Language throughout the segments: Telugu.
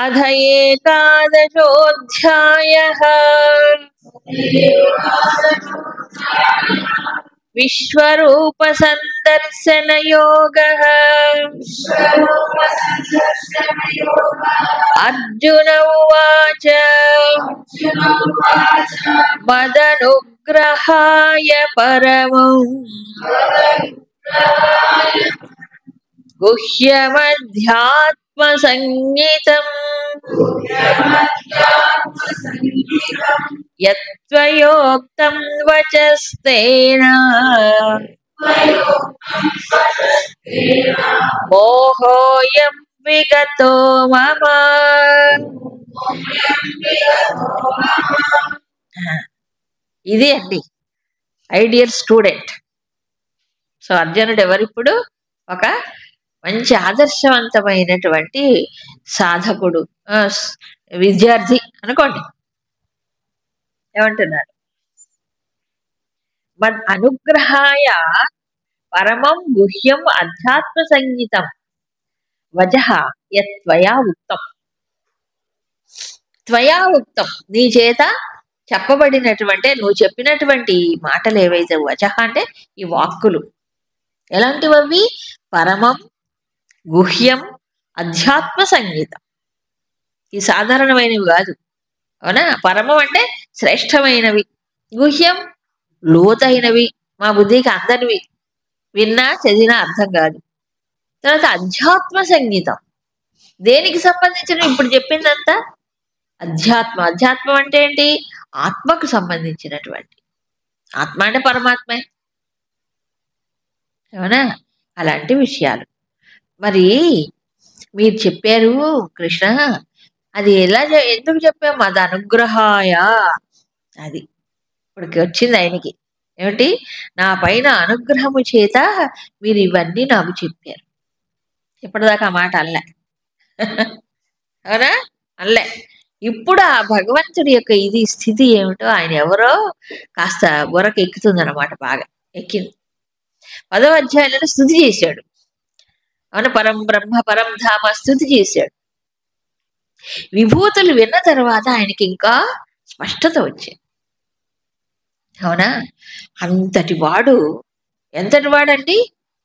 अथ एकादशोऽध्यायः। विश्वरूपसन्दर्शनयोगः। अर्जुन उवाच मदनुग्रहाय परमं गुह्यमध्यात्मसंज्ञितम् यत्त्वयोक्तं वचस्तेन मोहोऽयं विगतो मम। ఇది అండి ఐడియల్ స్టూడెంట్. సో అర్జునుడు ఎవరిప్పుడు ఒక మంచి ఆదర్శవంతమైనటువంటి సాధకుడు, విద్యార్థి అనుకోండి. ఏమంటున్నాడు? మద్ అనుగ్రహాయ పరమం గుహ్యం అధ్యాత్మ సంగీతం వజః యత్వయా ఉక్తం. త్వయా ఉక్తం, నీ చేత చెప్పబడినటువంటి, నువ్వు చెప్పినటువంటి మాటలు ఏవైతే, వచః అంటే ఈ వాక్కులు ఎలాంటివి? అవి పరమం గుహ్యం అధ్యాత్మ సంగీతం. ఈ సాధారణమైనవి కాదు, అవునా? పరమం అంటే శ్రేష్టమైనవి, గుహ్యం లోతైనవి, మా బుద్ధికి అందనివి, విన్నా చదివినా అర్థం కాదు. తర్వాత అధ్యాత్మ సంగీతం, దేనికి సంబంధించిన? ఇప్పుడు చెప్పిందంతా అధ్యాత్మ. అధ్యాత్మం అంటే ఏంటి? ఆత్మకు సంబంధించినటువంటి. ఆత్మ అంటే పరమాత్మే, అవునా? అలాంటి విషయాలు మరి మీరు చెప్పారు కృష్ణ. అది ఎందుకు చెప్పాము? అది అనుగ్రహాయ. అది ఇప్పటికి వచ్చింది ఆయనకి. ఏమిటి? నా పైన అనుగ్రహము చేత మీరు ఇవన్నీ నాకు చెప్పారు. ఇప్పటిదాకా ఆ మాట అనలే, అవునా? అనలే. ఇప్పుడు ఆ భగవంతుడి యొక్క ఇది స్థితి ఏమిటో, ఆయన ఎవరో కాస్త బుర్రకు ఎక్కుతుంది అన్నమాట. బాగా ఎక్కింది. 10వ అధ్యాయంలో స్తుతి చేశాడు, అవును. పరం బ్రహ్మ పరం ధామ స్తుతి చేశాడు. విభూతులు విన్న తర్వాత ఆయనకి ఇంకా స్పష్టత వచ్చింది, అవునా? అంతటి వాడు, ఎంతటి వాడండి?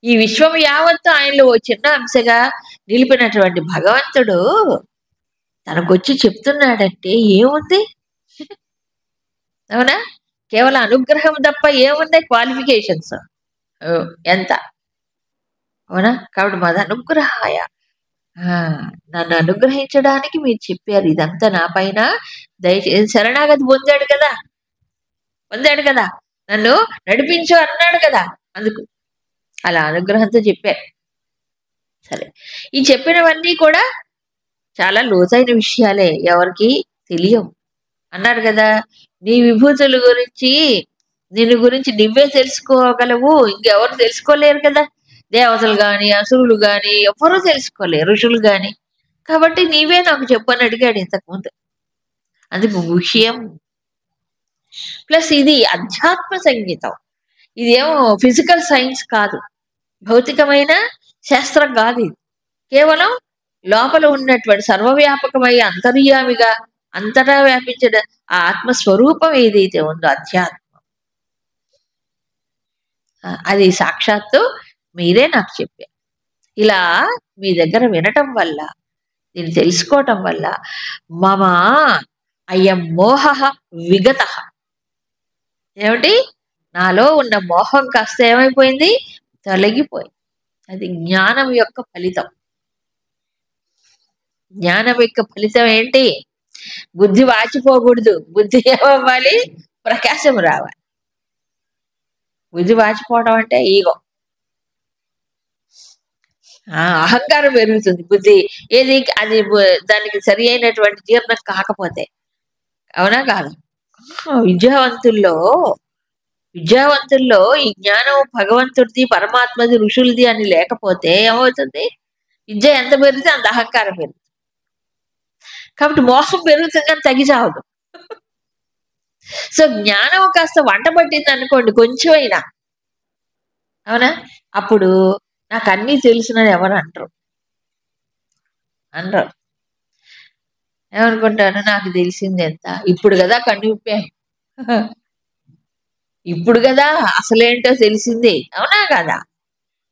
ఈ విశ్వం యావత్తు ఆయనలో ఓ చిన్న అంశగా నిలిపినటువంటి భగవంతుడు తనకొచ్చి చెప్తున్నాడంటే ఏముంది, అవునా? కేవలం అనుగ్రహం తప్ప ఏముంది? క్వాలిఫికేషన్స్ ఎంత, అవునా? కాబట్టి మద అనుగ్రహాయ, నన్ను అనుగ్రహించడానికి మీరు చెప్పారు. ఇదంతా నా పైన దయచేసి శరణాగతి పొందాడు కదా, నన్ను నడిపించు అన్నాడు కదా, అందుకు అలా అనుగ్రహంతో చెప్పారు. సరే, ఈ చెప్పినవన్నీ కూడా చాలా లోతైన విషయాలే, ఎవరికి తెలియవు అన్నాడు కదా. నీ విభూతుల గురించి, నిన్ను గురించి నువ్వే తెలుసుకోగలవు, ఇంకెవరు తెలుసుకోలేరు కదా. దేవతలు కానీ, అసురులు కానీ ఎవరూ తెలుసుకోలేరు, ఋషులు కానీ. కాబట్టి నీవే నాకు చెప్పని అడిగాడు ఇంతకుముందు. అందుకు విషయం ప్లస్ ఇది అధ్యాత్మ సంగీతం. ఇదేమో ఫిజికల్ సైన్స్ కాదు, భౌతికమైన శాస్త్రం కాదు. ఇది కేవలం లోపల ఉన్నటువంటి సర్వవ్యాపకమై అంతర్యామిగా అంతటా వ్యాపించిన ఆ ఆత్మస్వరూపం ఏదైతే ఉందో అధ్యాత్మం, అది సాక్షాత్తు మీరే నాకు చెప్పారు. ఇలా మీ దగ్గర వినటం వల్ల, దీన్ని తెలుసుకోవటం వల్ల మమ అయం మోహ విగత. ఏమిటి? నాలో ఉన్న మోహం కాస్త ఏమైపోయింది? తొలగిపోయింది. అది జ్ఞానం యొక్క ఫలితం. జ్ఞానం యొక్క ఫలితం ఏంటి? బుద్ధి వాచిపోకూడదు, బుద్ధి ఏమవ్వాలి? ప్రకాశం రావాలి. బుద్ధి వాచిపోవడం అంటే ఈగో, అహంకారం పెరుగుతుంది. బుద్ధి ఏది అది దానికి సరి అయినటువంటి జీర్ణం కాకపోతే, అవునా కాదు? విద్యావంతుల్లో ఈ జ్ఞానం భగవంతుడిది, పరమాత్మది, ఋషులది అని లేకపోతే ఏమవుతుంది? విద్య ఎంత పెరిగితే అంత అహంకారం పెరుగుతుంది. కాబట్టి మోహం పెరుగుతుంది కానీ తగ్గిచావదు. సో జ్ఞానం కాస్త వంట పట్టింది అనుకోండి కొంచెమైనా, అవునా? అప్పుడు నాకు అన్నీ తెలిసినది ఎవరు అనరు. ఏమనుకుంటాను, నాకు తెలిసింది ఎంత, ఇప్పుడు కదా కనిపింపాం, ఇప్పుడు కదా అసలేంటో తెలిసింది, అవునా కదా?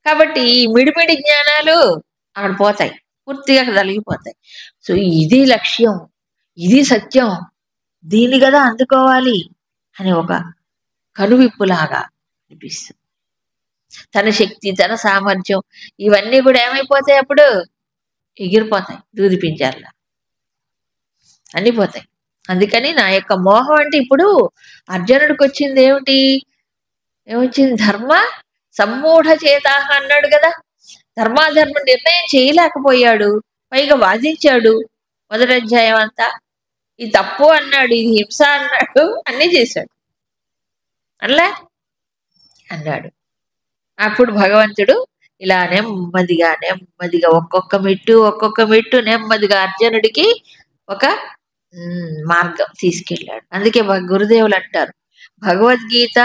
కాబట్టి ఈ మిడిమిడి జ్ఞానాలు అక్కడ పోతాయి, పూర్తిగా తొలగిపోతాయి. సో ఇది లక్ష్యం, ఇది సత్యం, దీన్ని కదా అందుకోవాలి అని ఒక కనువిప్పులాగా అనిపిస్తుంది. తన శక్తి, తన సామర్థ్యం ఇవన్నీ కూడా ఏమైపోతాయి అప్పుడు? ఎగిరిపోతాయి దూది పింజార్లా, అన్ని పోతాయి. అందుకని నా యొక్క మోహం అంటే ఇప్పుడు అర్జునుడికి వచ్చింది ఏమిటి? ఏమొచ్చింది? ధర్మ సమ్మూఢ చేతాహ అన్నాడు కదా. ధర్మాధర్మ నిర్ణయం చేయలేకపోయాడు, పైగా వాదించాడు మొదటి అధ్యాయం అంతా. ఇది తప్పు అన్నాడు, ఇది హింస అన్నాడు, అన్నీ చేశాడు. అలా అన్నాడు. అప్పుడు భగవంతుడు ఇలా నెమ్మదిగా నెమ్మదిగా ఒక్కొక్క మెట్టు నెమ్మదిగా అర్జునుడికి ఒక మార్గం తీసుకెళ్ళాడు. అందుకే గురుదేవులు అంటారు, భగవద్గీత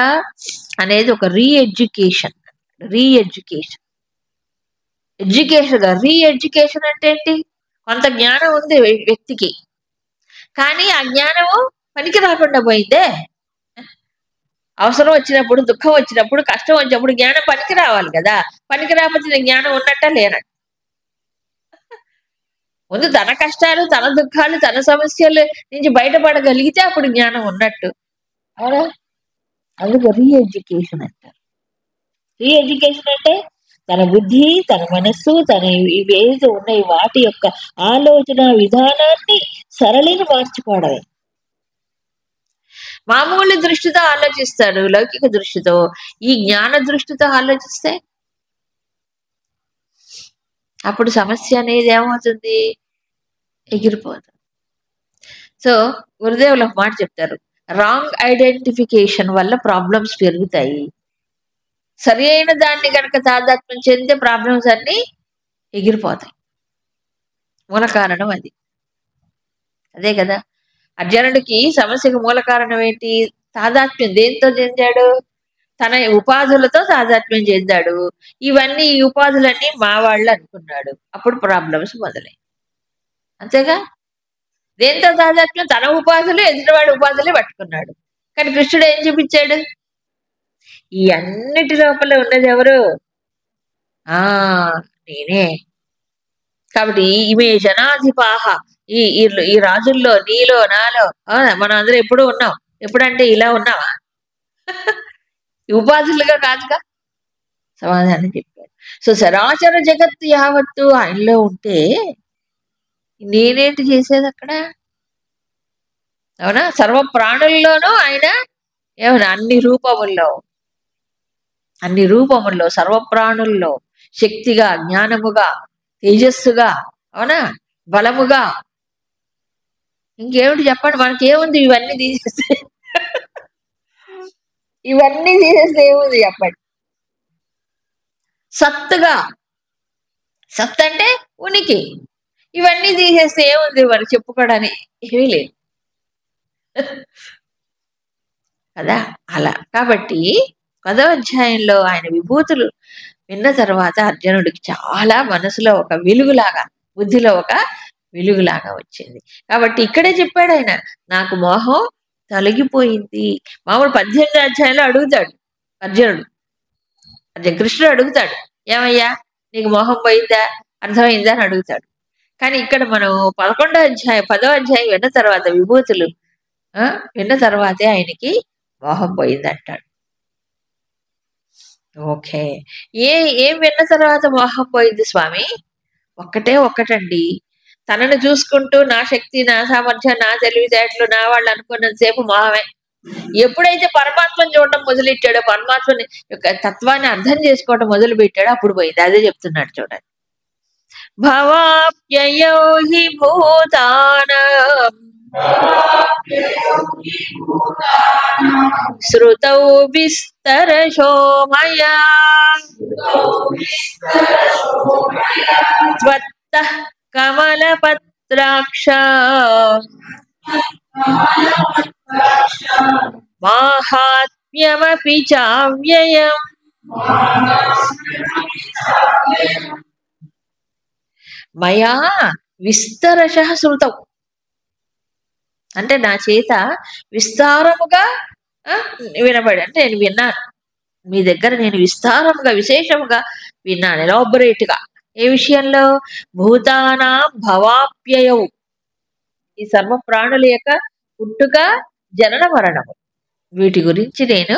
అనేది ఒక రీఎడ్యుకేషన్. రీఎడ్యుకేషన్ అంటే ఏంటి? కొంత జ్ఞానం ఉంది వ్యక్తికి, కానీ ఆ జ్ఞానము పనికి రాకుండా పోయిందే. అవసరం వచ్చినప్పుడు, దుఃఖం వచ్చినప్పుడు, కష్టం వచ్చినప్పుడు జ్ఞానం పనికి రావాలి కదా. పనికి రాకపోతే జ్ఞానం ఉన్నట్ట లేనట్టు. ముందు తన కష్టాలు, తన దుఃఖాలు, తన సమస్యలు నుంచి బయటపడగలిగితే అప్పుడు జ్ఞానం ఉన్నట్టు, అవునా? అందుకు రీఎడ్యుకేషన్ అంటారు. రీఎడ్యుకేషన్ అంటే తన బుద్ధి, తన మనస్సు, తన ఇవేదో ఉన్నాయి వాటి యొక్క ఆలోచన విధానాన్ని సరళిని మార్చుకోవడమే. మామూలు దృష్టితో ఆలోచిస్తాడు, లౌకిక దృష్టితో. ఈ జ్ఞాన దృష్టితో ఆలోచిస్తే అప్పుడు సమస్య అనేది ఏమవుతుంది? ఎగిరిపోతుంది. సో గురుదేవులు ఒక మాట చెప్తారు, రాంగ్ ఐడెంటిఫికేషన్ వల్ల ప్రాబ్లమ్స్ పెరుగుతాయి, సరి అయిన దాన్ని కనుక తాదాత్మ్యం చెందితే ప్రాబ్లమ్స్ అన్నీ ఎగిరిపోతాయి. మూల కారణం అది. అదే కదా అర్జునుడికి సమస్యకు మూల కారణం ఏంటి? తాదాత్మ్యం. దేంతో చెందాడు? తన ఉపాధులతో తాదాత్మ్యం చెందాడు. ఇవన్నీ ఈ ఉపాధులన్నీ మా వాళ్ళు అనుకున్నాడు, అప్పుడు ప్రాబ్లమ్స్ మొదలై. అంతేగా? దేంతో తాదాత్మ్యం? తన ఉపాధులు, ఎదుటివాడి ఉపాధులే పట్టుకున్నాడు. కానీ కృష్ణుడు ఏం చూపించాడు? ఈ అన్నిటి లోపల ఉన్నది ఎవరు? నేనే. కాబట్టి ఇమే జనాధిపాహ, ఈ ఈ రాజుల్లో, నీలో, నాలో, మనం అందరం ఎప్పుడు ఉన్నాం. ఎప్పుడంటే ఇలా ఉన్నావా? ఉపాధులుగా కాదుగా. సమాధానం చెప్పాడు. సో సరాచర జగత్తు యావత్తు ఆయనలో ఉంటే నేనేంటి చేసేది అక్కడ? అవునా? సర్వ ప్రాణుల్లోనూ ఆయన ఏమన్నా అన్ని రూపముల్లో సర్వ ప్రాణుల్లో శక్తిగా, జ్ఞానముగా, తేజస్సుగా, అవునా, బలముగా, ఇంకేమిటి చెప్పండి? మనకేముంది? ఇవన్నీ తీసేస్తే ఏముంది చెప్పండి? సత్తుగా, సత్ అంటే ఉనికి. ఇవన్నీ తీసేస్తే ఏముంది మరి చెప్పుకోవడానికి? ఏమీ లేదు కదా. అలా కాబట్టి 10వ అధ్యాయంలో ఆయన విభూతులు విన్న తర్వాత అర్జునుడికి చాలా మనసులో ఒక వెలుగులాగా, బుద్ధిలో ఒక వెలుగులాగా వచ్చింది. కాబట్టి ఇక్కడే చెప్పాడు ఆయన, నాకు మోహం తొలగిపోయింది. మామూలు 18వ అధ్యాయంలో అడుగుతాడు అర్జునుడు, కృష్ణుడు అడుగుతాడు, ఏమయ్యా నీకు మోహం పోయిందా, అర్థమైందా అని అడుగుతాడు. కానీ ఇక్కడ మనం 10వ అధ్యాయం విన్న తర్వాత విభూతులు విన్న తర్వాతే ఆయనకి మోహం పోయింది అంటాడు. ఓకే, ఏం విన్న తర్వాత మోహం పోయింది స్వామి? ఒక్కటండి, తనను చూసుకుంటూ నా శక్తి, నా సామర్థ్యం, నా తెలివితేటలు, నా వాళ్ళు అనుకున్నంతసేపు మోహమే. ఎప్పుడైతే పరమాత్మని చూడటం మొదలెట్టాడో, పరమాత్మని యొక్క తత్వాన్ని అర్థం చేసుకోవడం మొదలు పెట్టాడో అప్పుడు పోయింది. అదే చెప్తున్నాడు చూడండి. భవాప్యయో హి భూతానాం శ్రుతౌ విస్తరశో మయా త్వత్తః కమలపత్రాక్ష మాహాత్మ్యమపి చావ్యయం. మయా విస్తరశః శ్రుతౌ, అంటే నా చేత విస్తారముగా వినబడి, అంటే నేను విన్నాను మీ దగ్గర, నేను విస్తారముగా విశేషముగా విన్నాను, ఎలాబొరేట్గా. ఏ విషయంలో? భూతానాం భవాప్యయవు, ఈ సర్వ ప్రాణుల యొక్క పుట్టుక, జనన, మరణము, వీటి గురించి నేను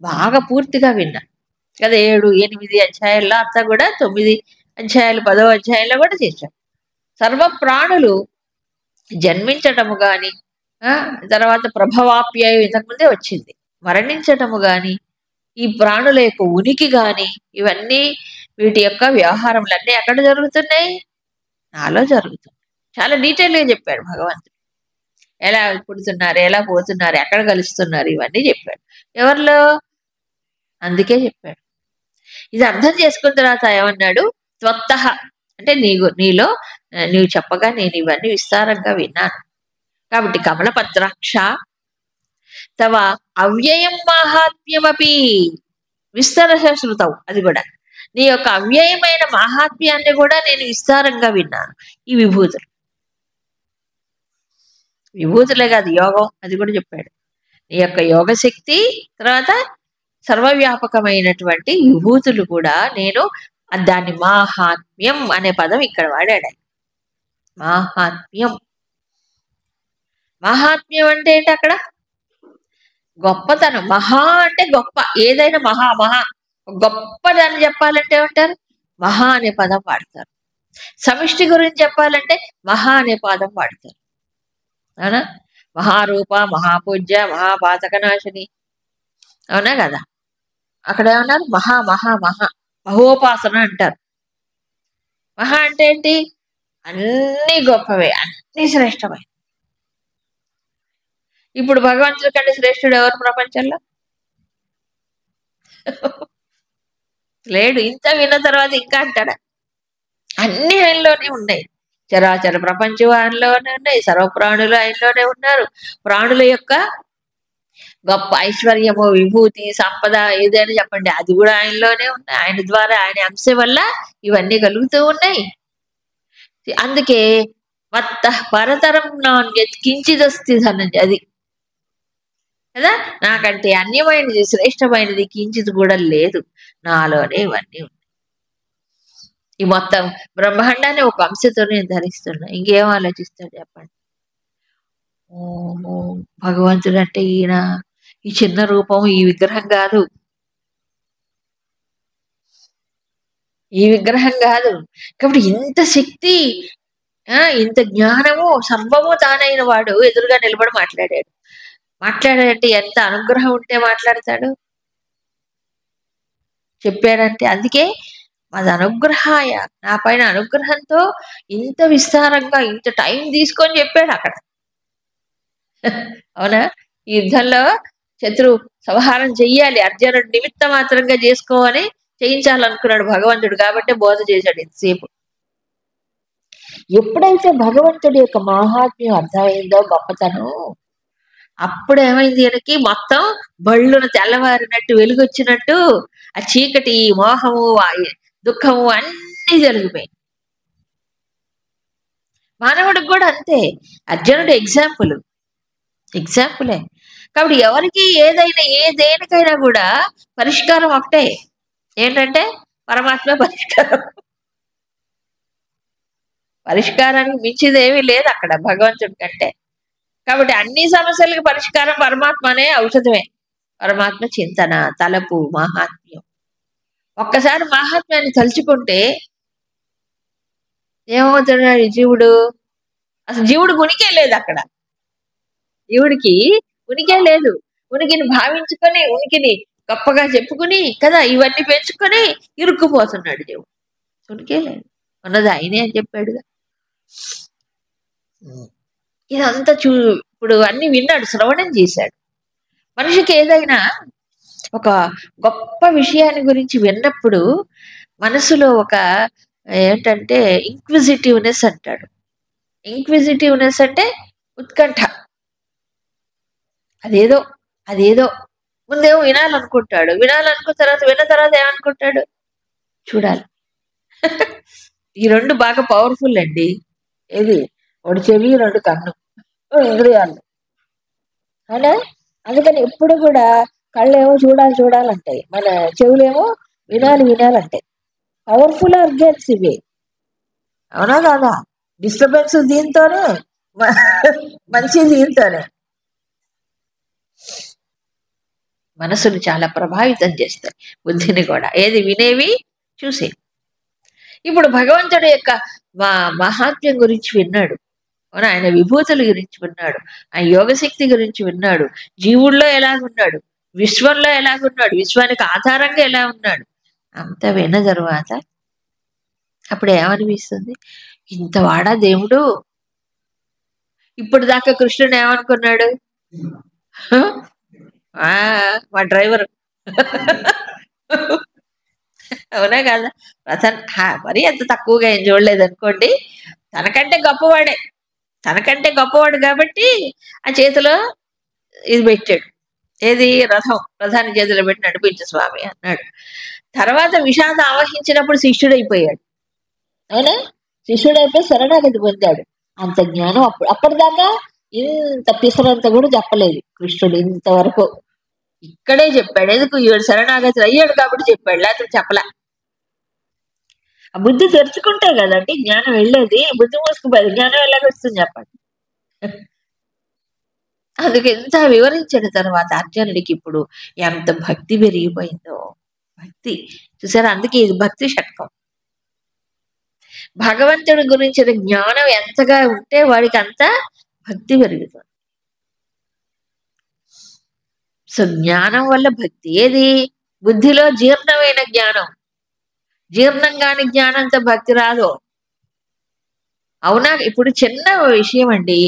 బాగా పూర్తిగా విన్నా కదా. 7, 8 అధ్యాయాల్లో అంతా కూడా, 9 అధ్యాయాలు 10వ అధ్యాయంలో కూడా చేశాం. సర్వ ప్రాణులు జన్మించటము గాని, తర్వాత ప్రభవాప్యాయం ఇంతకుముందే వచ్చింది, మరణించటము గాని, ఈ ప్రాణుల యొక్క ఉనికి గాని, ఇవన్నీ వీటి యొక్క వ్యవహారములన్నీ ఎక్కడ జరుగుతున్నాయి? నాలో జరుగుతుంది. చాలా డీటెయిల్గా చెప్పాడు భగవంతుడు. ఎలా పుడుతున్నారు, ఎలా పోతున్నారు, ఎక్కడ కలుస్తున్నారు, ఇవన్నీ చెప్పాడు. ఎవరిలో? అందుకే చెప్పాడు. ఇది అర్థం చేసుకున్న తర్వాత ఏమన్నాడు? త్వత్తః, అంటే నీలో నీవు చెప్పగా నేను ఇవన్నీ విస్తారంగా విన్నాను కాబట్టి, కమలపత్రాక్ష తవ అవ్యయం మాహాత్మ్యమపి విస్తరశ శృతవు, అది కూడా నీ యొక్క అవ్యయమైన మాహాత్మ్యాన్ని కూడా నేను విస్తారంగా విన్నాను. ఈ విభూతులే కాదు, యోగం, అది కూడా చెప్పాడు. నీ యొక్క యోగ శక్తి, తర్వాత సర్వవ్యాపకమైనటువంటి విభూతులు కూడా నేను, దాన్ని మాహాత్మ్యం అనే పదం ఇక్కడ వాడాడు. మాహాత్మ్యం, మహాత్మ్యం అంటే ఏంటి? అక్కడ గొప్పతనం. మహా అంటే గొప్ప, ఏదైనా మహా గొప్పదాన్ని చెప్పాలంటే ఏమంటారు? మహా అనే పదం వాడతారు. సమిష్టి గురించి చెప్పాలంటే మహా అనే పదం వాడతారు. అవునా? మహారూప, మహాపూజ్య, మహాపాతకనాశిని, అవునా కదా? అక్కడ ఏమన్నారు? మహోపాసన అంటారు. మహా అంటే ఏంటి? అన్ని గొప్పవే, అన్ని శ్రేష్టమే. ఇప్పుడు భగవంతుడి కంటే శ్రేష్ఠుడు ఎవరు ప్రపంచంలో? లేడు. ఇంత విన్న తర్వాత ఇంకా అంటాడా? అన్ని ఆయనలోనే ఉన్నాయి. చరాచర ప్రపంచం ఆయనలోనే ఉన్నాయి, సర్వప్రాణులు ఆయనలోనే ఉన్నారు. ప్రాణుల యొక్క గొప్ప ఐశ్వర్యము, విభూతి, సంపద ఏదైనా చెప్పండి, అది కూడా ఆయనలోనే ఉన్నాయి. ఆయన ద్వారా, ఆయన అంశ వల్ల ఇవన్నీ కలుగుతూ ఉన్నాయి. అందుకే మత్త పరతరం నాణ్యత్ కించిదస్తి ధనంజయ, అది కదా, నాకంటే అన్యమైనది, శ్రేష్టమైనది కించిది కూడా లేదు, నాలోనే ఇవన్నీ ఉన్నాయి. ఈ మొత్తం బ్రహ్మాండాన్ని ఒక అంశతో నేను ధరిస్తున్నా. ఇంకేం ఆలోచిస్తాడు చెప్పండి? ఓహో, భగవంతుడు అంటే ఈయన, ఈ చిన్న రూపం, ఈ విగ్రహం కాదు, ఈ విగ్రహం కాదు. కాబట్టి ఇంత శక్తి, ఇంత జ్ఞానము, సర్వము తానైన వాడు ఎదురుగా నిలబడి మాట్లాడాడంటే ఎంత అనుగ్రహం ఉంటే మాట్లాడతాడు? చెప్పాడంటే, అందుకే అది అనుగ్రహాయ, నా పైన అనుగ్రహంతో ఇంత విస్తారంగా, ఇంత టైం తీసుకొని చెప్పాడు అక్కడ. అవునా? ఈ యుద్ధంలో శత్రు సంహారం చెయ్యాలి, అర్జునుడు నిమిత్త మాత్రంగా చేసుకోవాలి, చేయించాలనుకున్నాడు భగవంతుడు, కాబట్టి బోధ చేశాడు ఇంతసేపు. ఎప్పుడైతే భగవంతుడి యొక్క మహాత్మ్యం అర్థమైందో, గొప్పతనం, అప్పుడు ఏమైంది? ఈయనకి మొత్తం బళ్ళును తెల్లవారినట్టు, వెలుగొచ్చినట్టు, ఆ చీకటి, మోహము, దుఃఖము అన్నీ జరిగిపోయి. మానవుడికి కూడా అంతే. అర్జునుడు ఎగ్జాంపులే. కాబట్టి ఎవరికి ఏదైనా, దేనికైనా కూడా పరిష్కారం ఒకటే, ఏంటంటే పరమాత్మ పరిష్కారం. పరిష్కారానికి మించిదేమీ లేదు అక్కడ భగవంతుడి కంటే. కాబట్టి అన్ని సమస్యలకు పరిష్కారం పరమాత్మనే, ఔషధమే. పరమాత్మ చింతన, తలపు, మహాత్మ్యం. ఒక్కసారి మహాత్మ్యాన్ని తలుచుకుంటే ఏమవుతున్నాడు జీవుడు? అసలు జీవుడికి ఉనికే లేదు అక్కడ. జీవుడికి ఉనికే లేదు. ఉనికిని భావించుకొని, ఉనికిని గొప్పగా చెప్పుకుని కదా, ఇవన్నీ పెంచుకొని ఇరుక్కుపోతున్నాడు జీవుడు. ఉనికే లేదు, ఉన్నది ఆయనే అని చెప్పాడుగా. ఇదంతా ఇప్పుడు అన్ని విన్నాడు, శ్రవణం చేశాడు. మనిషికి ఏదైనా ఒక గొప్ప విషయాన్ని గురించి విన్నప్పుడు మనసులో ఒక ఏంటంటే ఇంక్విజిటివ్నెస్ అంటాడు. ఇంక్విజిటివ్నెస్ అంటే ఉత్కంఠ. అదేదో ముందేమో వినాలనుకుంటాడు, వినాలనుకున్న తర్వాత, విన్న తర్వాత ఏమనుకుంటాడు? చూడాలి. ఈ రెండు బాగా పవర్ఫుల్ అండి. ఏది? ఒకటి చెవి, రెండు కన్ను, ఇంద్రియాలు. అవునా? అందుకని ఎప్పుడు కూడా కళ్ళేమో చూడాలి చూడాలంటాయి, మన చెవులేమో వినాలి వినాలంటాయి. పవర్ఫుల్ ఆర్గన్స్ ఇవి. అవునా కాదా? డిస్టర్బెన్స్ దీంతోనే, మ- మంచి దీంతోనే మనసును చాలా ప్రభావితం చేస్తాయి, బుద్ధిని కూడా. ఏది వినేవి, చూసేవి. ఇప్పుడు భగవంతుడి యొక్క మా మహాత్మ్యం గురించి విన్నాడు, అవునా? ఆయన విభూతుల గురించి విన్నాడు, ఆయన యోగశక్తి గురించి విన్నాడు, జీవుల్లో ఎలాగున్నాడు, విశ్వంలో ఎలాగున్నాడు, విశ్వానికి ఆధారంగా ఎలా ఉన్నాడు, అంత విన్న తర్వాత అప్పుడు ఏమనిపిస్తుంది? ఇంతవాడా దేవుడు? ఇప్పుడు దాకా కృష్ణుడు ఏమనుకున్నాడు? హ? ఆ, మా డ్రైవర్. అవునా కదా? మరీ అంత తక్కువగా ఏం చూడలేదు అనుకోండి. తనకంటే గొప్పవాడే, తనకంటే గొప్పవాడు కాబట్టి ఆ చేతిలో ఇది పెట్టాడు. ఏది? రథం. రథాన్ని చేతిలో పెట్టి నడిపించు స్వామి అన్నాడు. తర్వాత విషాదం ఆవహించినప్పుడు శిష్యుడైపోయాడు. అవునా? శిష్యుడైపోయి శరణాగతి పొందాడు. అంత జ్ఞానం అప్పటిదాకా ఇంత పిసరంత కూడా చెప్పలేదు కృష్ణుడు ఇంతవరకు. ఇక్కడే చెప్పాడు. ఎందుకు? ఈవిడ శరణాగతి అయ్యాడు కాబట్టి చెప్పాడు, లేకపోతే చెప్పలే. ఆ బుద్ధి తెరుచుకుంటే కదండి జ్ఞానం వెళ్ళేది. బుద్ధి మూసుకుపోయేది, జ్ఞానం ఎలాగొస్తుంది చెప్పండి? అందుకు ఎంత వివరించిన తర్వాత అర్జునుడికి ఇప్పుడు ఎంత భక్తి పెరిగిపోయిందో. భక్తి చూసారా? అందుకే ఇది భక్తి షట్కం. భగవంతుడి గురించిన జ్ఞానం ఎంతగా ఉంటే వాడికి అంత భక్తి పెరుగుతుంది. సో జ్ఞానం వల్ల భక్తి. ఏది? బుద్ధిలో జీర్ణమైన జ్ఞానం. జీర్ణం కాని జ్ఞానంతో భక్తి రాదు. అవునా? ఇప్పుడు చిన్న విషయం అండి,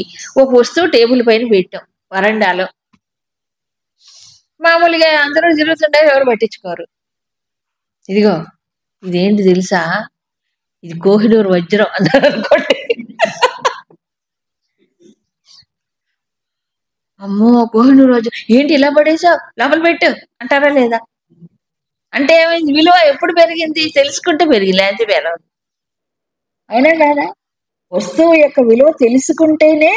ఒక వస్తువు టేబుల్ పైన పెట్టాం వరండాలో. మామూలుగా అందరూ తిరుగుతుంటే ఎవరు పట్టించుకోరు. ఇదిగో ఇదేంటి తెలుసా? ఇది కోహినూరు వజ్రం అన్నారు అనుకోండి. అమ్మో, కోహినూరు వజ్రం ఏంటి ఇలా పడేసావు, లోపల పెట్టు అంటారా లేదా? అంటే ఏమైంది? విలువ ఎప్పుడు పెరిగింది? తెలుసుకుంటే పెరిగి, లేకపోతే పెరగదు. అవునా కాదా? వస్తువు యొక్క విలువ తెలుసుకుంటేనే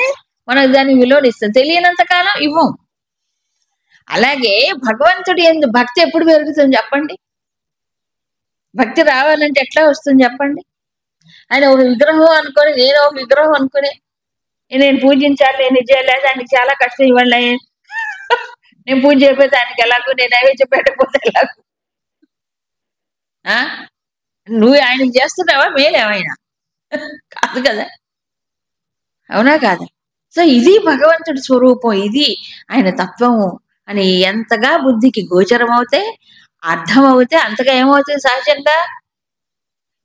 మనకు దాని విలువని ఇస్తాం, తెలియనంత కాలం ఇవ్వం. అలాగే భగవంతుడి యందు భక్తి ఎప్పుడు పెరుగుతుంది చెప్పండి? భక్తి రావాలంటే ఎట్లా వస్తుంది చెప్పండి? ఆయన ఒక విగ్రహం అనుకొని, నేను ఒక విగ్రహం అనుకుని నేను పూజించాలి, నేను ఇది చేయాలి, దానికి చాలా కష్టం ఇవ్వాలి, నేను పూజ చేయకపోతే దానికి ఎలాగో, నేను నైవేద్యం పెట్టకపోతే ఎలాగో. ఆ? నువ్వు ఆయనకి చేస్తున్నావా మేలేమైనా? కాదు కదా? అవునా కాదా? సో ఇది భగవంతుడి స్వరూపం, ఇది ఆయన తత్వము అని ఎంతగా బుద్ధికి గోచరం అవుతే, అర్థం అవుతే, అంతగా ఏమవుతుంది సహజంగా?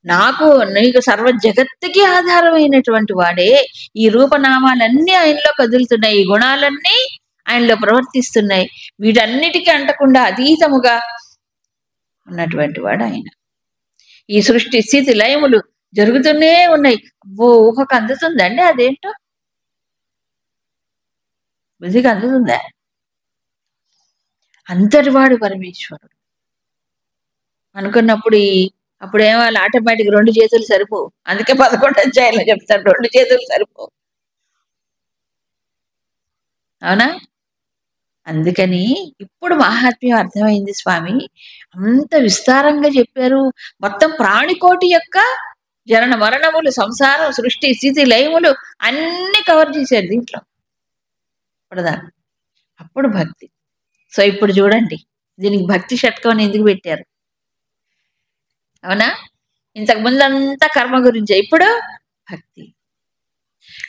నాకు నీకు సర్వ జగత్తుకి ఆధారమైనటువంటి వాడే, ఈ రూపనామాలన్నీ ఆయనలో కదులుతున్నాయి, ఈ గుణాలన్నీ ఆయనలో ప్రవర్తిస్తున్నాయి, వీటన్నిటికీ అంటకుండా అతీతముగా ఉన్నటువంటి వాడు ఆయన. ఈ సృష్టి స్థితి లయములు జరుగుతూనే ఉన్నాయి. ఊహకు అందుతుందండి అదేంటో? బుద్ధికి అందుతుందా? అంతటివాడు పరమేశ్వరుడు అనుకున్నప్పుడు అప్పుడు ఏమాలి? ఆటోమేటిక్ 2 చేతులు సరిపో. అందుకే 11 అధ్యాయంలో చెప్తారు 2 చేతులు సరిపో. అవునా? అందుకని ఇప్పుడు మహాత్మ్యం అర్థమైంది స్వామి. అంత విస్తారంగా చెప్పారు. మొత్తం ప్రాణికోటి యొక్క జనన మరణములు, సంసారం, సృష్టి స్థితి లయములు అన్ని కవర్ చేశారు దీంట్లో ఇప్పటిదాకా. అప్పుడు భక్తి. సో ఇప్పుడు చూడండి, దీనికి భక్తి షట్కం అని ఎందుకు పెట్టారు? అవునా? ఇంతకు ముందంతా కర్మ గురించే, ఇప్పుడు భక్తి.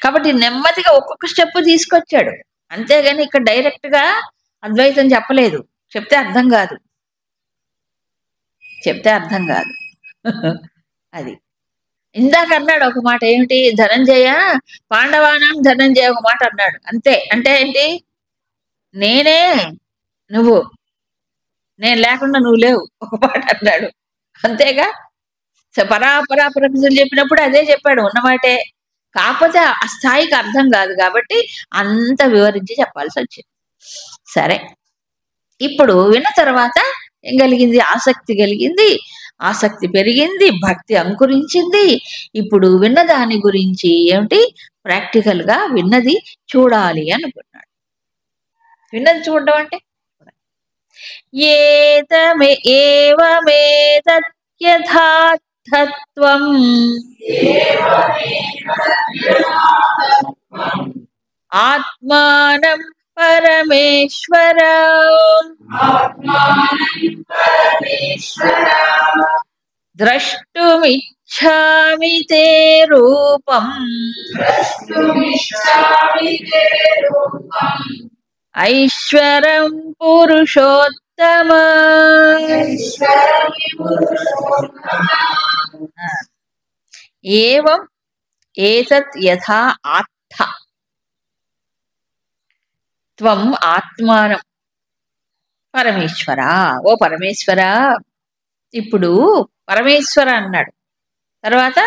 కాబట్టి నెమ్మదిగా ఒక్కొక్క స్టెప్ తీసుకొచ్చాడు, అంతేగాని ఇక్కడ డైరెక్ట్ గా అద్వైతం చెప్పలేదు. చెప్తే అర్థం కాదు, చెప్తే అర్థం కాదు. అది ఇందాక అన్నాడు ఒక మాట, ఏమిటి? ధనంజయ పాండవానాం ధనంజయ ఒక మాట అన్నాడు అంతే. అంటే ఏంటి? నేనే నువ్వు, నేను లేకుండా నువ్వు లేవు ఒక మాట అన్నాడు, అంతేగా? పరాపరా ప్రకృతులు చెప్పినప్పుడు అదే చెప్పాడు, ఉన్నమాటే. కాకపోతే ఆ స్థాయికి అర్థం కాదు కాబట్టి అంత వివరించి చెప్పాల్సి వచ్చింది. సరే, ఇప్పుడు విన్న తర్వాత ఏం కలిగింది? ఆసక్తి కలిగింది, ఆసక్తి పెరిగింది, భక్తి అంకురించింది. ఇప్పుడు విన్న దాని గురించి ఏమిటి? ప్రాక్టికల్ గా విన్నది చూడాలి అనుకున్నాడు. విన్నది చూడడం అంటే ఏవమేతత్యథార్థత్వం ఆత్మానం పరమేశ్వర ద్రష్టుమిచ్ఛామి తే రూపం ఐశ్వరం పురుషోత్తమ. ఏవం ఏతత్ యథా ఆత్థ త్వం ఆత్మానం పరమేశ్వర. ఓ పరమేశ్వర, ఇప్పుడు పరమేశ్వర అన్నాడు, తర్వాత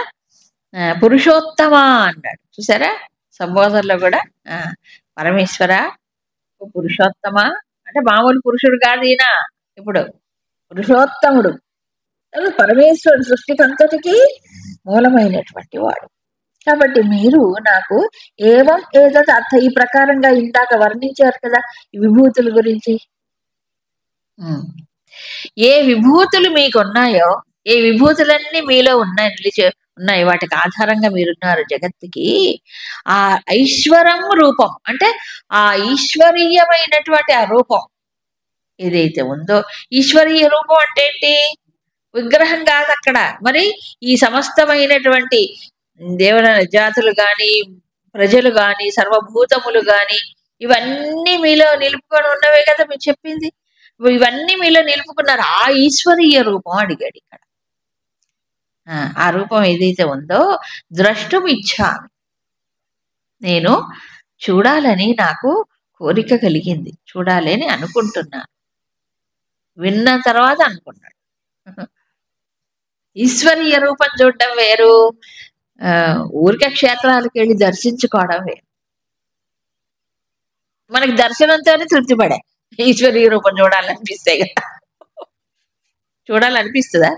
పురుషోత్తమ అన్నాడు. చూసారా సంబోధనలో కూడా పరమేశ్వర పురుషోత్తమ అంటే మామూలు పురుషుడు కాదు ఈయన, ఇప్పుడు పురుషోత్తముడు పరమేశ్వరుడు సృష్టికంతటికి మూలమైనటువంటి వాడు. కాబట్టి మీరు నాకు ఏవం ఏదైతే అర్థ ఈ ప్రకారంగా ఇందాక వర్ణించారు కదా ఈ విభూతుల గురించి. ఏ విభూతులు మీకు ఉన్నాయో, ఏ విభూతులన్నీ మీలో ఉన్నాయి వాటికి ఆధారంగా మీరున్నారు జగత్తుకి. ఆ ఐశ్వరం రూపం అంటే ఆ ఈశ్వరీయమైనటువంటి ఆ రూపం ఏదైతే ఉందో, ఈశ్వరీయ రూపం అంటే ఏంటి? విగ్రహం కాదు అక్కడ. మరి ఈ సమస్తమైనటువంటి దేవర జాతులు గాని, ప్రజలు గాని, సర్వభూతములు గాని ఇవన్నీ మీలో నిలుపుకొని ఉన్నవే కదా మీరు చెప్పింది. ఇవన్నీ మీలో నిలుపుకున్నారు. ఆ ఈశ్వరీయ రూపం అడిగాడు ఇక్కడ. ఆ రూపం ఏదైతే ఉందో ద్రష్టుమిచ్ఛామి, నేను చూడాలని నాకు కోరిక కలిగింది, చూడాలని అనుకుంటున్నాను. విన్న తర్వాత అనుకున్నాడు. ఈశ్వరీయ రూపం చూడడం వేరు, ఊరిక క్షేత్రాలకు వెళ్ళి దర్శించుకోవడం వేరు. మనకి దర్శనంతోనే తృప్తి పడే, ఈశ్వరీయ రూపం చూడాలనిపిస్తే కదా. చూడాలనిపిస్తుందా?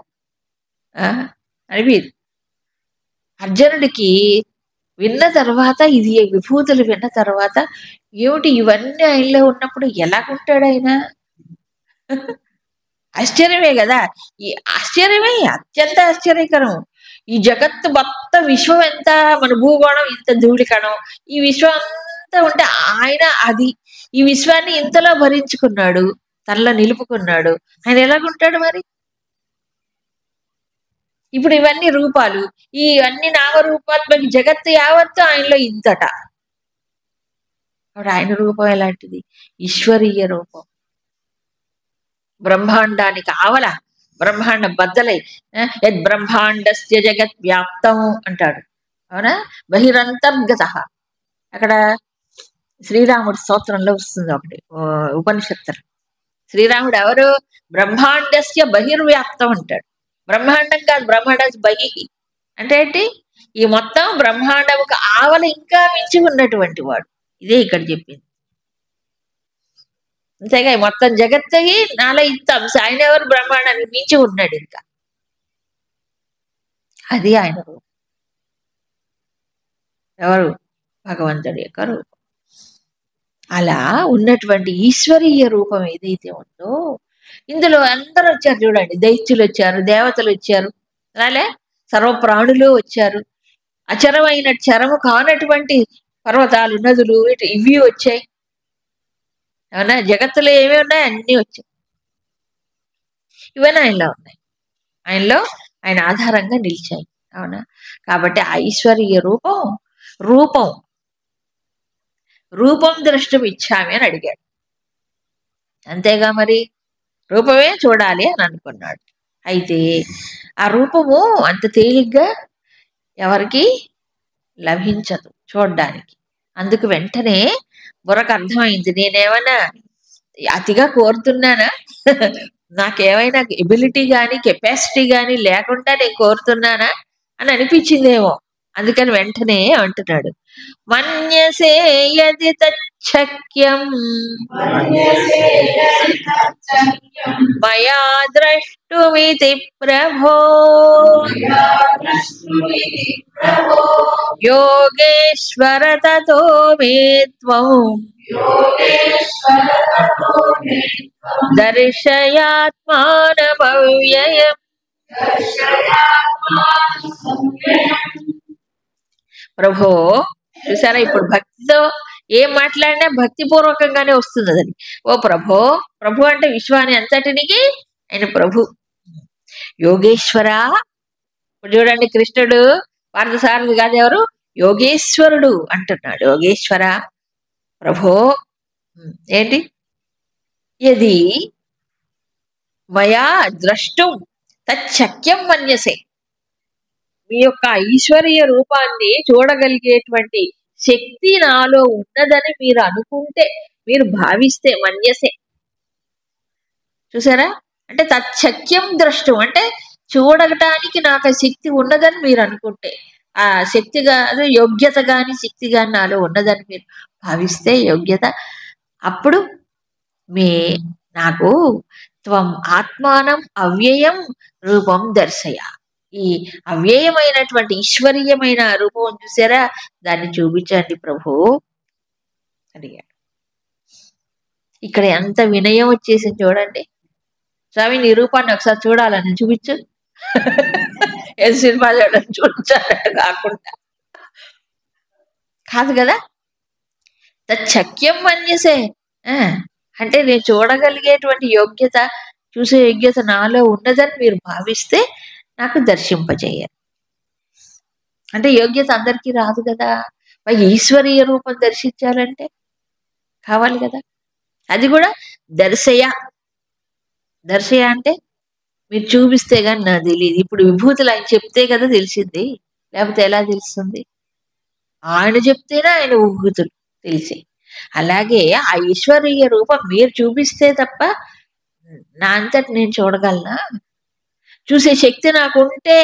అనిపి అర్జునుడికి విన్న తర్వాత, ఇది విభూతులు విన్న తర్వాత ఏమిటి ఇవన్నీ ఆయనలో ఉన్నప్పుడు ఎలాగుంటాడు ఆయన? ఆశ్చర్యమే కదా. ఈ ఆశ్చర్యమే అత్యంత ఆశ్చర్యకరం. ఈ జగత్తు మొత్తం విశ్వం ఎంత, మన భూగోళం ఇంత ధూళికణం, ఈ విశ్వం అంతా ఉంటే ఆయన అది ఈ విశ్వాన్ని ఇంతలో భరించుకున్నాడు, తనలో నిలుపుకున్నాడు. ఆయన ఎలాగుంటాడు మరి? ఇప్పుడు ఇవన్నీ రూపాలు, ఈ అన్ని నామరూపాత్మక జగత్తు యావత్తు ఆయనలో ఇంతట. అప్పుడు ఆయన రూపం ఎలాంటిది? ఈశ్వరీయ రూపం. బ్రహ్మాండానికి ఆవల, బ్రహ్మాండ బద్దలై యద్ బ్రహ్మాండస్య జగత్ వ్యాప్తం అంటాడు. అవునా? బహిరంతర్గత. అక్కడ శ్రీరాముడి స్తోత్రంలో వస్తుంది ఒకటి ఉపనిషత్తులు. శ్రీరాముడు ఎవరు? బ్రహ్మాండస్య బహిర్వ్యాప్తం అంటాడు. బ్రహ్మాండం కాదు, బ్రహ్మాండ బహి అంటే ఏంటి? ఈ మొత్తం బ్రహ్మాండముకు ఆవల ఇంకా మించి ఉన్నటువంటి వాడు. ఇదే ఇక్కడ చెప్పింది. అంతేగా మొత్తం జగత్తుకి నాలో ఇంత అంశం. ఆయన ఎవరు? బ్రహ్మాండానికి మించి ఉన్నాడు ఇంకా. అది ఆయన రూపం. ఎవరు? భగవంతుడి యొక్క రూపం. అలా ఉన్నటువంటి ఈశ్వరీయ రూపం ఏదైతే ఉందో, ఇందులో అందరూ వచ్చారు చూడండి. దైత్యులు వచ్చారు, దేవతలు వచ్చారు, అలాగే సర్వప్రాణులు వచ్చారు. అచరమైన చరము కానటువంటి పర్వతాలు, నదులు ఇవి వచ్చాయి. అవునా? జగత్తులో ఏమి ఉన్నాయి? అన్నీ వచ్చాయి. ఇవన్నీ ఆయనలో ఉన్నాయి. ఆయనలో ఆయన ఆధారంగా నిలిచాయి. అవునా? కాబట్టి ఆ ఈశ్వరీయ రూపం రూపం రూపం ద్రష్టం ఇచ్చామి అని అడిగాడు. అంతేగా మరి రూపమే చూడాలి అని అనుకున్నాడు. అయితే ఆ రూపము అంత తేలిగ్గా ఎవరికి లభించదు చూడ్డానికి. అందుకు వెంటనే బుర్రకు అర్థమైంది, నేనేమన్నా అతిగా కోరుతున్నానా? నాకేమైనా ఎబిలిటీ కానీ కెపాసిటీ కానీ లేకుండా నేను కోరుతున్నానా అని అనిపించిందేమో. అందుకని వెంటనే అంటున్నాడు, మన్యసే యది తచ్చక్యం మయా ద్రష్టుమితి ప్రభో యోగేశ్వర తతో మే త్వం దర్శయాత్మానమవ్యయం. ప్రభో, చూసారా ఇప్పుడు భక్తితో ఏం మాట్లాడినా భక్తిపూర్వకంగానే వస్తుంది అది. ఓ ప్రభో, ప్రభు అంటే విశ్వాన్ని అంతటినికి ఆయన ప్రభు. యోగేశ్వర, ఇప్పుడు చూడండి కృష్ణుడు పార్థసారథి కాదు, ఎవరు? యోగేశ్వరుడు అంటున్నాడు. యోగేశ్వర ప్రభో, ఏంటి? యది మయా ద్రష్టం తచ్చక్యం మన్యసే. మీ యొక్క ఈశ్వరీయ రూపాన్ని చూడగలిగేటువంటి శక్తి నాలో ఉన్నదని మీరు అనుకుంటే, మీరు భావిస్తే, మన్యసే, చూసారా? అంటే తచ్చక్యం ద్రష్టం అంటే చూడటానికి నాకు శక్తి ఉన్నదని మీరు అనుకుంటే, ఆ శక్తి కాదు, యోగ్యత కానీ శక్తి కానీ నాలో ఉన్నదని మీరు భావిస్తే, యోగ్యత, అప్పుడు మీ నాకు త్వం ఆత్మానం అవ్యయం రూపం దర్శయ. ఈ అవ్యయమైనటువంటి ఈశ్వరీయమైన రూపం చూసారా, దాన్ని చూపించండి ప్రభు అడిగాడు. ఇక్కడ ఎంత వినయం వచ్చేసింది చూడండి. స్వామి నీ రూపాన్ని ఒకసారి చూడాలని చూపించు. ఏది సినిమా చూడని చూపించాలంటే కాకుండా కాదు కదా. తచ్చక్యం మన్యసే అంటే నేను చూడగలిగేటువంటి యోగ్యత, చూసే యోగ్యత నాలో ఉన్నదని మీరు భావిస్తే నాకు దర్శింపజేయాలి. అంటే యోగ్యత అందరికీ రాదు కదా. ఈశ్వరీయ రూపం దర్శించాలంటే కావాలి కదా. అది కూడా దర్శయ. దర్శయ అంటే మీరు చూపిస్తే కానీ నాకు తెలియదు. ఇప్పుడు విభూతులు ఆయన చెప్తే కదా తెలిసింది, లేకపోతే ఎలా తెలుస్తుంది? ఆయన చెప్తేనే ఆయన విభూతులు తెలిసి. అలాగే ఆ ఈశ్వరీయ రూపం మీరు చూపిస్తే తప్ప నా అంతటి నేను చూడగలనా? చూసే శక్తి నాకు ఉంటే,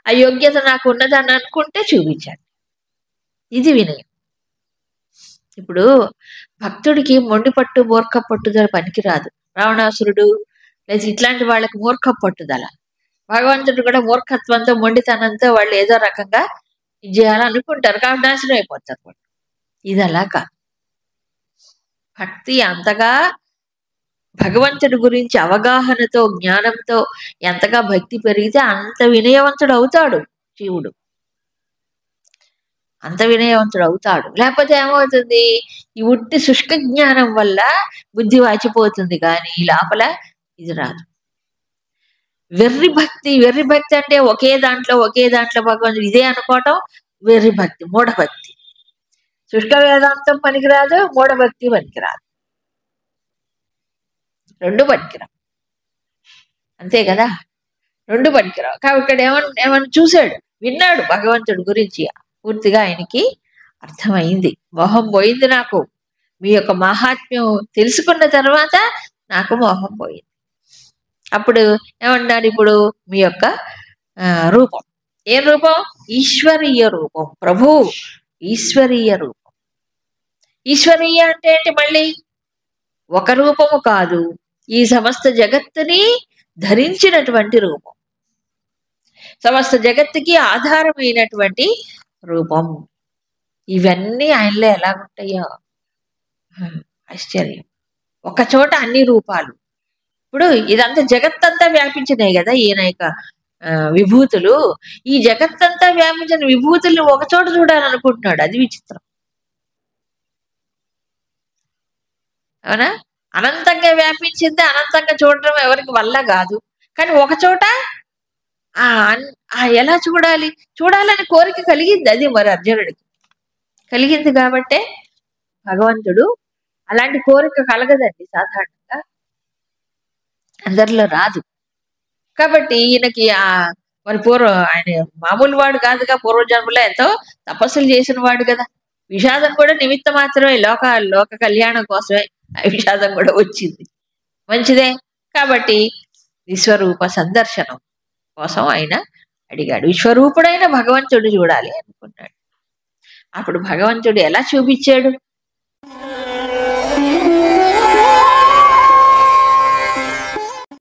ఆ యోగ్యత నాకు ఉన్నదని అనుకుంటే చూపించాలి. ఇది వినయం. ఇప్పుడు భక్తుడికి మొండి పట్టు మూర్ఖ పట్టుదల పనికిరాదు. రావణాసురుడు లేదా ఇట్లాంటి వాళ్ళకి మూర్ఖ పట్టుదల. భగవంతుడు కూడా మూర్ఖత్వంతో మొండితనంతో వాళ్ళు ఏదో రకంగా ఇది చేయాలనుకుంటారు, కాబట్టి నాశనం అయిపోతారు. ఇది అలా కాదు. భక్తి అంతగా భగవంతుడి గురించి అవగాహనతో, జ్ఞానంతో ఎంతగా భక్తి పెరిగితే అంత వినయవంతుడు అవుతాడు జీవుడు, అంత వినయవంతుడు అవుతాడు. లేకపోతే ఏమవుతుంది? ఈ ఉట్టి శుష్క జ్ఞానం వల్ల బుద్ధి వాచిపోతుంది, కానీ లోపల ఇది రాదు. వెర్రి భక్తి. వెర్రి భక్తి అంటే ఒకే దాంట్లో భగవంతుడు ఇదే అనుకోవటం వెర్రి భక్తి, మూఢభక్తి. శుష్క వేదాంతం పనికిరాదు, మూఢభక్తి పనికిరాదు, రెండు పనికిరావు. అంతే కదా, రెండు పనికిరావు. కాబట్టి ఇక్కడ ఏమన్నా చూశాడు, విన్నాడు భగవంతుడి గురించి, పూర్తిగా ఆయనకి అర్థమైంది. మోహం పోయింది నాకు. మీ యొక్క మహాత్మ్యం తెలుసుకున్న తర్వాత నాకు మోహం పోయింది. అప్పుడు ఏమన్నారు? ఇప్పుడు మీ యొక్క రూపం ఏ రూపం? ఈశ్వరీయ రూపం. ప్రభు ఈశ్వరీయ రూపం. ఈశ్వరీయ అంటే ఏంటి? మళ్ళీ ఒక రూపము కాదు, ఈ సమస్త జగత్తుని ధరించినటువంటి రూపం, సమస్త జగత్తుకి ఆధారమైనటువంటి రూపం. ఇవన్నీ ఆయనలో ఎలా ఉంటాయో ఆశ్చర్యం. ఒక చోట అన్ని రూపాలు. ఇప్పుడు ఇదంతా జగత్తంతా వ్యాపించినాయి కదా ఈయన యొక్క విభూతులు. ఈ జగత్తంతా వ్యాపించిన విభూతుల్ని ఒక చోట చూడాలనుకుంటున్నాడు. అది విచిత్రం. అవునా? అనంతంగా వ్యాపించింది, అనంతంగా చూడటం ఎవరికి వల్ల కాదు. కానీ ఒక చోట ఎలా చూడాలి, చూడాలని కోరిక కలిగింది. అది మరి అర్జునుడికి కలిగింది. కాబట్టే భగవంతుడు, అలాంటి కోరిక కలగదండి సాధారణంగా, అందరిలో రాదు. కాబట్టి ఈయనకి మరి ఆయన మామూలు వాడు కాదుగా, పూర్వజన్మలో ఎంతో తపస్సులు చేసిన వాడు కదా. విషాదం కూడా నిమిత్త మాత్రమే, లోక కళ్యాణం కోసమే విషాదం కూడా వచ్చింది. మంచిదే. కాబట్టి విశ్వరూప సందర్శనం కోసం ఆయన అడిగాడు. విశ్వరూపుడైన భగవంతుడు చూడాలి అనుకున్నాడు. అప్పుడు భగవంతుడు ఎలా చూపించాడు?